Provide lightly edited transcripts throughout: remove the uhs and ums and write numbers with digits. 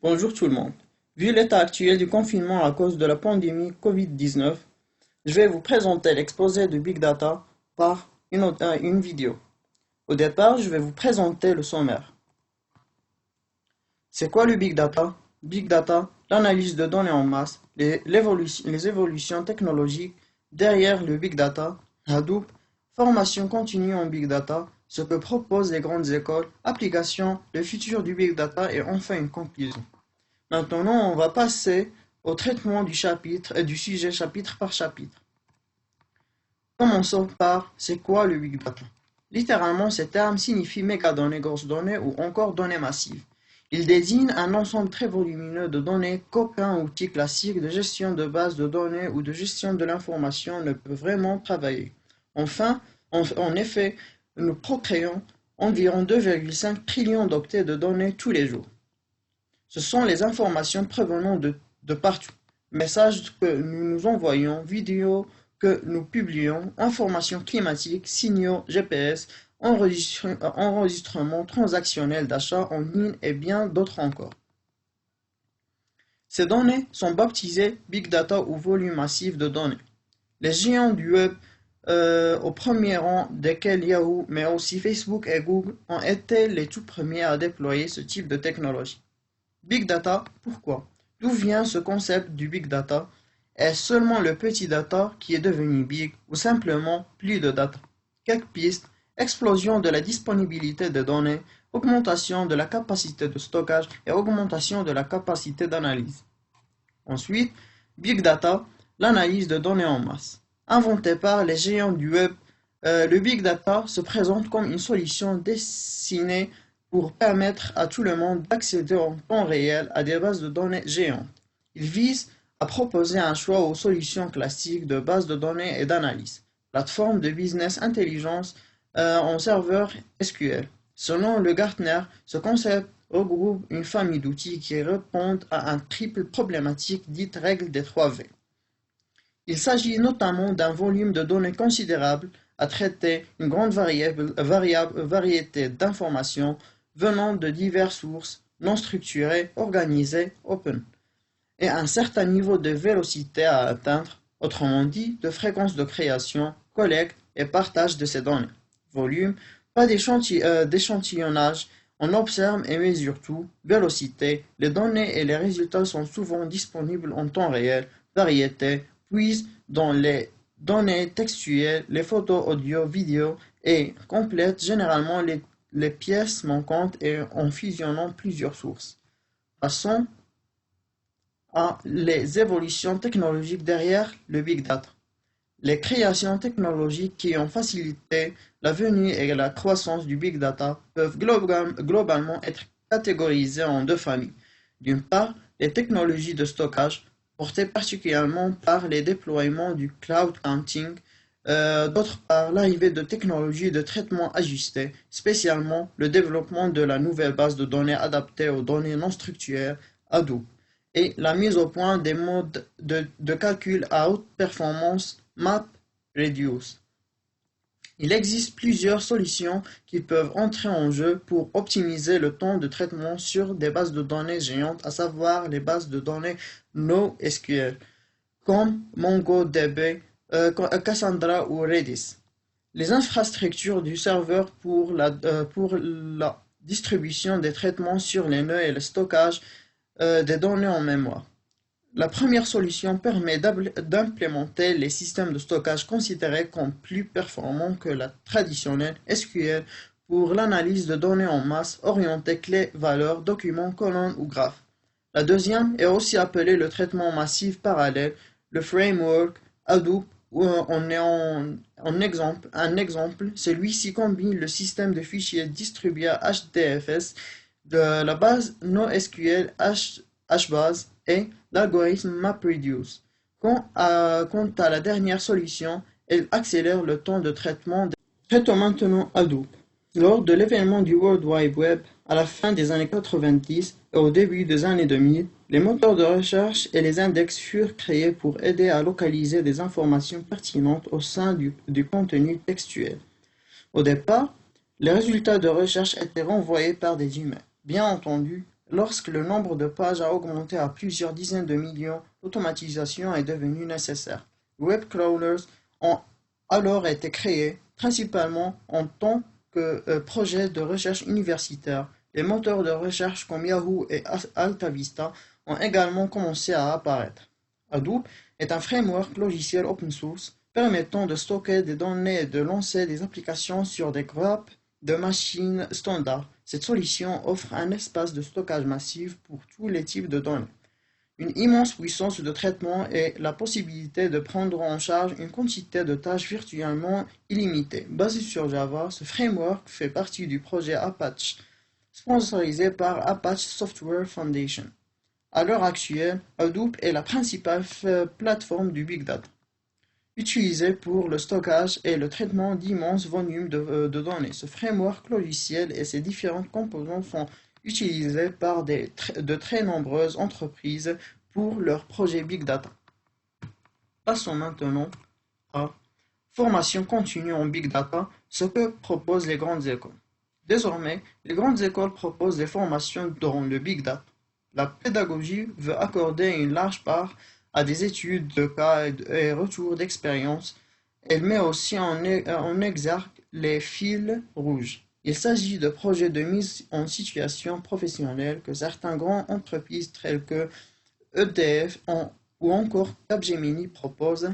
Bonjour tout le monde. Vu l'état actuel du confinement à cause de la pandémie Covid-19, je vais vous présenter l'exposé de Big Data par une vidéo. Au départ, je vais vous présenter le sommaire. C'est quoi le Big Data? Big Data, l'analyse de données en masse, les évolutions technologiques derrière le Big Data, Hadoop, formation continue en Big Data, ce que proposent les grandes écoles, applications, le futur du Big Data et enfin une conclusion. Maintenant, on va passer au traitement du chapitre et du sujet chapitre par chapitre. Commençons par c'est quoi le Big Data? Littéralement, ce terme signifie mégadonnées, grosses données ou encore données massives. Il désigne un ensemble très volumineux de données qu'aucun outil classique de gestion de base de données ou de gestion de l'information ne peut vraiment travailler. Enfin, en effet, nous procréons environ 2,5 trillions d'octets de données tous les jours. Ce sont les informations provenant de partout. Messages que nous nous envoyons, vidéos que nous publions, informations climatiques, signaux GPS, enregistrements transactionnels d'achat en ligne et bien d'autres encore. Ces données sont baptisées Big Data ou volume massif de données. Les géants du web, au premier rang desquels Yahoo, mais aussi Facebook et Google, ont été les tout premiers à déployer ce type de technologie. Big Data, pourquoi? D'où vient ce concept du Big Data? Est-ce seulement le petit data qui est devenu big ou simplement plus de data? Quelques pistes: explosion de la disponibilité des données, augmentation de la capacité de stockage et augmentation de la capacité d'analyse. Ensuite, Big Data, l'analyse de données en masse. Inventé par les géants du web, le Big Data se présente comme une solution destinée pour permettre à tout le monde d'accéder en temps réel à des bases de données géantes. Il vise à proposer un choix aux solutions classiques de bases de données et d'analyse, plateforme de business intelligence en serveur SQL. Selon le Gartner, ce concept regroupe une famille d'outils qui répondent à un triple problématique dite règle des 3 V. Il s'agit notamment d'un volume de données considérable à traiter, une grande variété d'informations venant de diverses sources non structurées, organisées, open, et un certain niveau de vélocité à atteindre, autrement dit, de fréquence de création, collecte et partage de ces données. Volume, pas d'échantillonnage, on observe et mesure tout, vélocité, les données et les résultats sont souvent disponibles en temps réel, variété, puis dans les données textuelles, les photos audio, vidéo et complètent généralement les pièces manquantes et en fusionnant plusieurs sources. Passons à les évolutions technologiques derrière le Big Data. Les créations technologiques qui ont facilité la venue et la croissance du Big Data peuvent globalement être catégorisées en deux familles. D'une part, les technologies de stockage, portées particulièrement par les déploiements du cloud computing, d'autre part, l'arrivée de technologies de traitement ajustées, spécialement le développement de la nouvelle base de données adaptée aux données non structurées Hadoop, et la mise au point des modes de calcul à haute performance MapReduce. Il existe plusieurs solutions qui peuvent entrer en jeu pour optimiser le temps de traitement sur des bases de données géantes, à savoir les bases de données NoSQL, comme MongoDB, Cassandra ou Redis. Les infrastructures du serveur pour la distribution des traitements sur les nœuds et le stockage des données en mémoire. La première solution permet d'implémenter les systèmes de stockage considérés comme plus performants que la traditionnelle SQL pour l'analyse de données en masse orientée clés-valeurs, documents, colonnes ou graphes. La deuxième est aussi appelée le traitement massif parallèle, le framework Hadoop, où on est un exemple. Celui-ci combine le système de fichiers distribués HDFS de la base NoSQL HBase et l'algorithme MapReduce. Quant à la dernière solution, elle accélère le temps de traitement. Traitons maintenant Hadoop. Lors de l'événement du World Wide Web, à la fin des années 90 et au début des années 2000, les moteurs de recherche et les index furent créés pour aider à localiser des informations pertinentes au sein du contenu textuel. Au départ, les résultats de recherche étaient renvoyés par des humains. Bien entendu, Lorsque le nombre de pages a augmenté à plusieurs dizaines de millions, l'automatisation est devenue nécessaire. Web crawlers ont alors été créés, principalement en tant que projets de recherche universitaire. Les moteurs de recherche comme Yahoo et AltaVista ont également commencé à apparaître. Hadoop est un framework logiciel open source permettant de stocker des données et de lancer des applications sur des grappes de machines standards. Cette solution offre un espace de stockage massif pour tous les types de données, une immense puissance de traitement et la possibilité de prendre en charge une quantité de tâches virtuellement illimitée. Basé sur Java, ce framework fait partie du projet Apache, sponsorisé par Apache Software Foundation. À l'heure actuelle, Hadoop est la principale plateforme du Big Data, utilisée pour le stockage et le traitement d'immenses volumes de données. Ce framework logiciel et ses différents composants sont utilisés par de très nombreuses entreprises pour leurs projets Big Data. Passons maintenant à formation continue en Big Data, ce que proposent les grandes écoles. Désormais, les grandes écoles proposent des formations dans le Big Data. La pédagogie veut accorder une large part à des études de cas et retours d'expérience. Elle met aussi en exergue les fils rouges. Il s'agit de projets de mise en situation professionnelle que certaines grandes entreprises telles que EDF ou encore Capgemini proposent.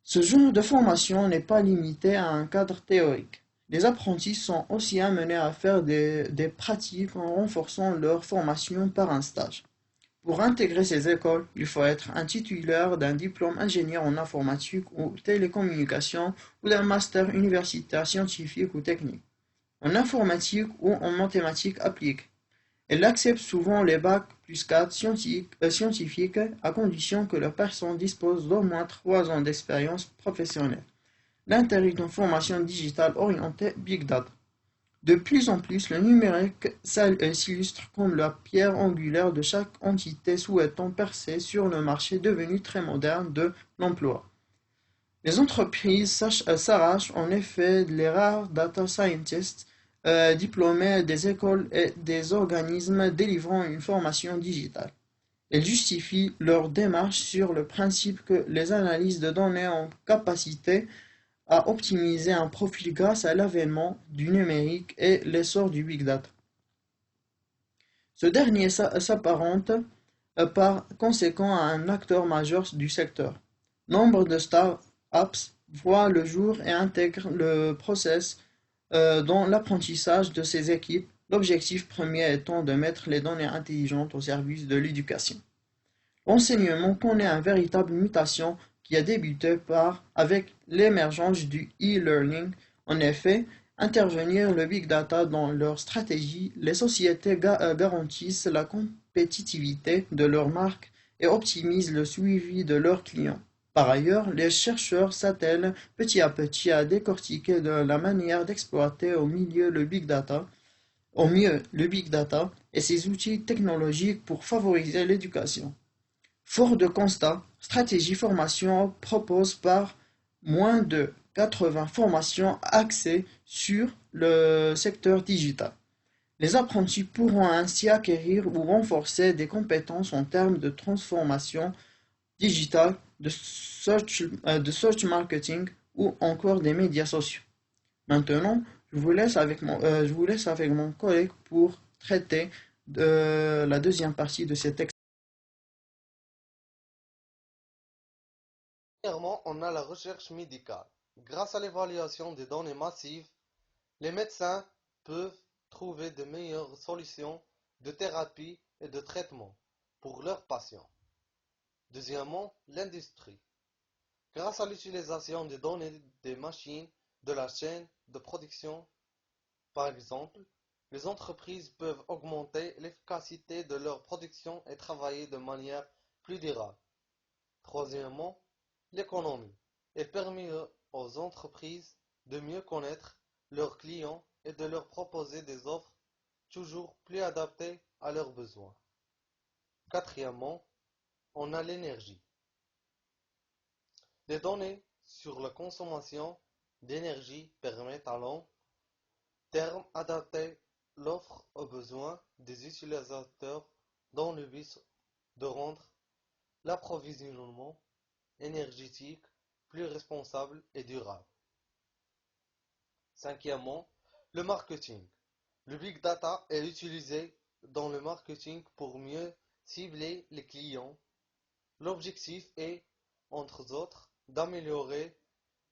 Ce genre de formation n'est pas limité à un cadre théorique. Les apprentis sont aussi amenés à faire des pratiques en renforçant leur formation par un stage. Pour intégrer ces écoles, il faut être un titulaire d'un diplôme ingénieur en informatique ou télécommunications ou d'un master universitaire scientifique ou technique, en informatique ou en mathématiques appliquées. Elle accepte souvent les bacs plus 4 scientifiques à condition que la personne dispose d'au moins 3 ans d'expérience professionnelle. L'intérêt d'une formation digitale orientée Big Data. De plus en plus, le numérique s'illustre comme la pierre angulaire de chaque entité souhaitant percer sur le marché devenu très moderne de l'emploi. Les entreprises s'arrachent en effet les rares data scientists diplômés des écoles et des organismes délivrant une formation digitale. Elles justifient leur démarche sur le principe que les analyses de données ont capacité à optimiser un profil grâce à l'avènement du numérique et l'essor du big data. Ce dernier s'apparente par conséquent à un acteur majeur du secteur. Nombre de start-ups voient le jour et intègrent le process dans l'apprentissage de ces équipes, l'objectif premier étant de mettre les données intelligentes au service de l'éducation. L'enseignement connaît une véritable mutation qui a débuté avec l'émergence du e-learning. En effet, intervenir le big data dans leur stratégie, les sociétés garantissent la compétitivité de leur marque et optimisent le suivi de leurs clients. Par ailleurs, les chercheurs s'attellent petit à petit à décortiquer la manière d'exploiter au mieux le big data et ses outils technologiques pour favoriser l'éducation. Fort de constat, Stratégie Formation propose par moins de 80 formations axées sur le secteur digital. Les apprentis pourront ainsi acquérir ou renforcer des compétences en termes de transformation digitale, de search marketing ou encore des médias sociaux. Maintenant, je vous laisse avec mon collègue pour traiter de la deuxième partie de cet texte. Premièrement, on a la recherche médicale. Grâce à l'évaluation des données massives, les médecins peuvent trouver de meilleures solutions de thérapie et de traitement pour leurs patients. Deuxièmement, l'industrie. Grâce à l'utilisation des données des machines de la chaîne de production, par exemple, les entreprises peuvent augmenter l'efficacité de leur production et travailler de manière plus durable. Troisièmement, l'économie. Elle permet aux entreprises de mieux connaître leurs clients et de leur proposer des offres toujours plus adaptées à leurs besoins. Quatrièmement, on a l'énergie. Les données sur la consommation d'énergie permettent à long terme d'adapter l'offre aux besoins des utilisateurs dans le but de rendre l'approvisionnement énergétique plus responsable et durable. Cinquièmement, le marketing. Le big data est utilisé dans le marketing pour mieux cibler les clients. L'objectif est, entre autres, d'améliorer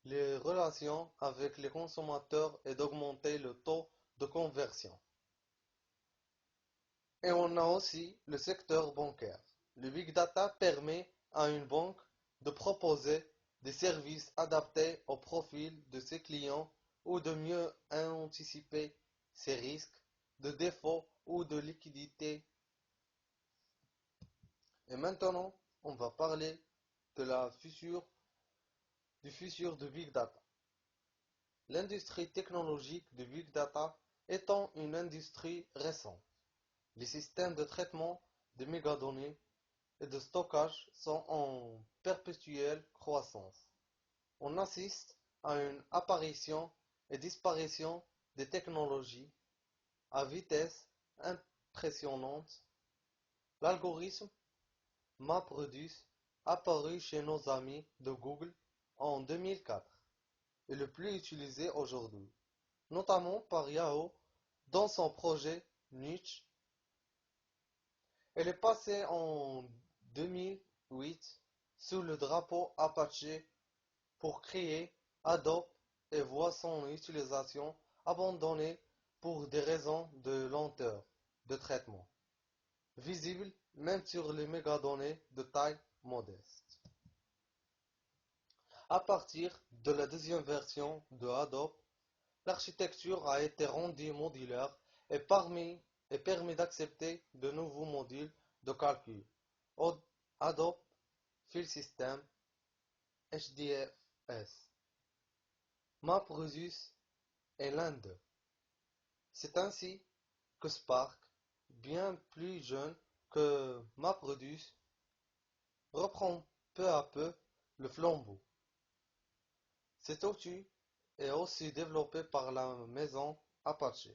les relations avec les consommateurs et d'augmenter le taux de conversion. Et on a aussi le secteur bancaire. Le big data permet à une banque de proposer des services adaptés au profil de ses clients ou de mieux anticiper ses risques de défaut ou de liquidité. Et maintenant, on va parler de du futur de Big Data. L'industrie technologique de Big Data étant une industrie récente, les systèmes de traitement de mégadonnées et de stockage sont en perpétuelle croissance. On assiste à une apparition et disparition des technologies à vitesse impressionnante. L'algorithme MapReduce, apparu chez nos amis de Google en 2004, est le plus utilisé aujourd'hui, notamment par Yahoo dans son projet Niche. Elle est passée en 2008 sous le drapeau Apache pour créer Adobe et voit son utilisation abandonnée pour des raisons de lenteur de traitement, visible même sur les mégadonnées de taille modeste. À partir de la deuxième version de Adobe, l'architecture a été rendue modulaire et permis d'accepter de nouveaux modules de calcul. Adobe File System, HDFS. MapReduce est l'un d'eux. C'est ainsi que Spark, bien plus jeune que MapReduce, reprend peu à peu le flambeau. Cet outil est aussi développé par la maison Apache,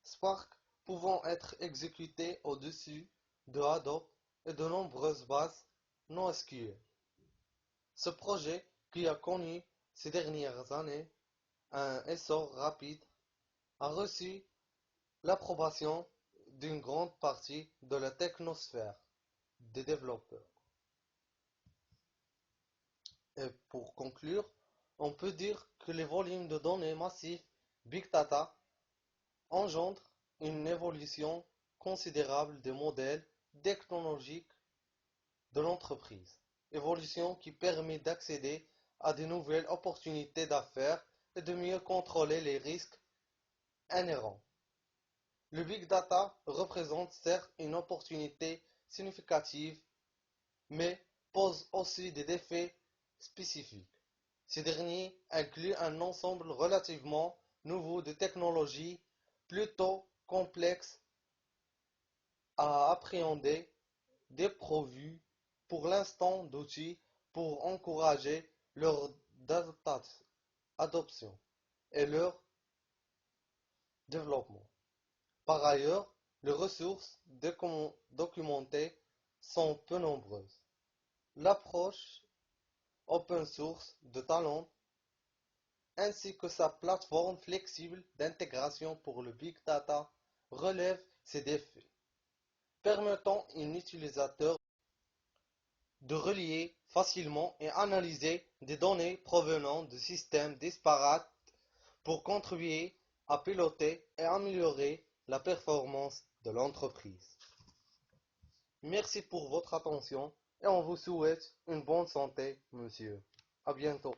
Spark pouvant être exécuté au-dessus de Adobe et de nombreuses bases NoSQL. Ce projet, qui a connu ces dernières années un essor rapide, a reçu l'approbation d'une grande partie de la technosphère des développeurs. Et pour conclure, on peut dire que les volumes de données massives Big Data engendrent une évolution considérable des modèles technologiques de l'entreprise, évolution qui permet d'accéder à de nouvelles opportunités d'affaires et de mieux contrôler les risques inhérents. Le Big Data représente certes une opportunité significative, mais pose aussi des défis spécifiques. Ces derniers incluent un ensemble relativement nouveau de technologies plutôt complexes à appréhender, dépourvues pour l'instant d'outils pour encourager leur adoption et leur développement. Par ailleurs, les ressources documentées sont peu nombreuses. L'approche open source de Talend ainsi que sa plateforme flexible d'intégration pour le Big Data relèvent ces défis, permettant à un utilisateur de relier facilement et analyser des données provenant de systèmes disparates pour contribuer à piloter et améliorer la performance de l'entreprise. Merci pour votre attention et on vous souhaite une bonne santé, monsieur. À bientôt.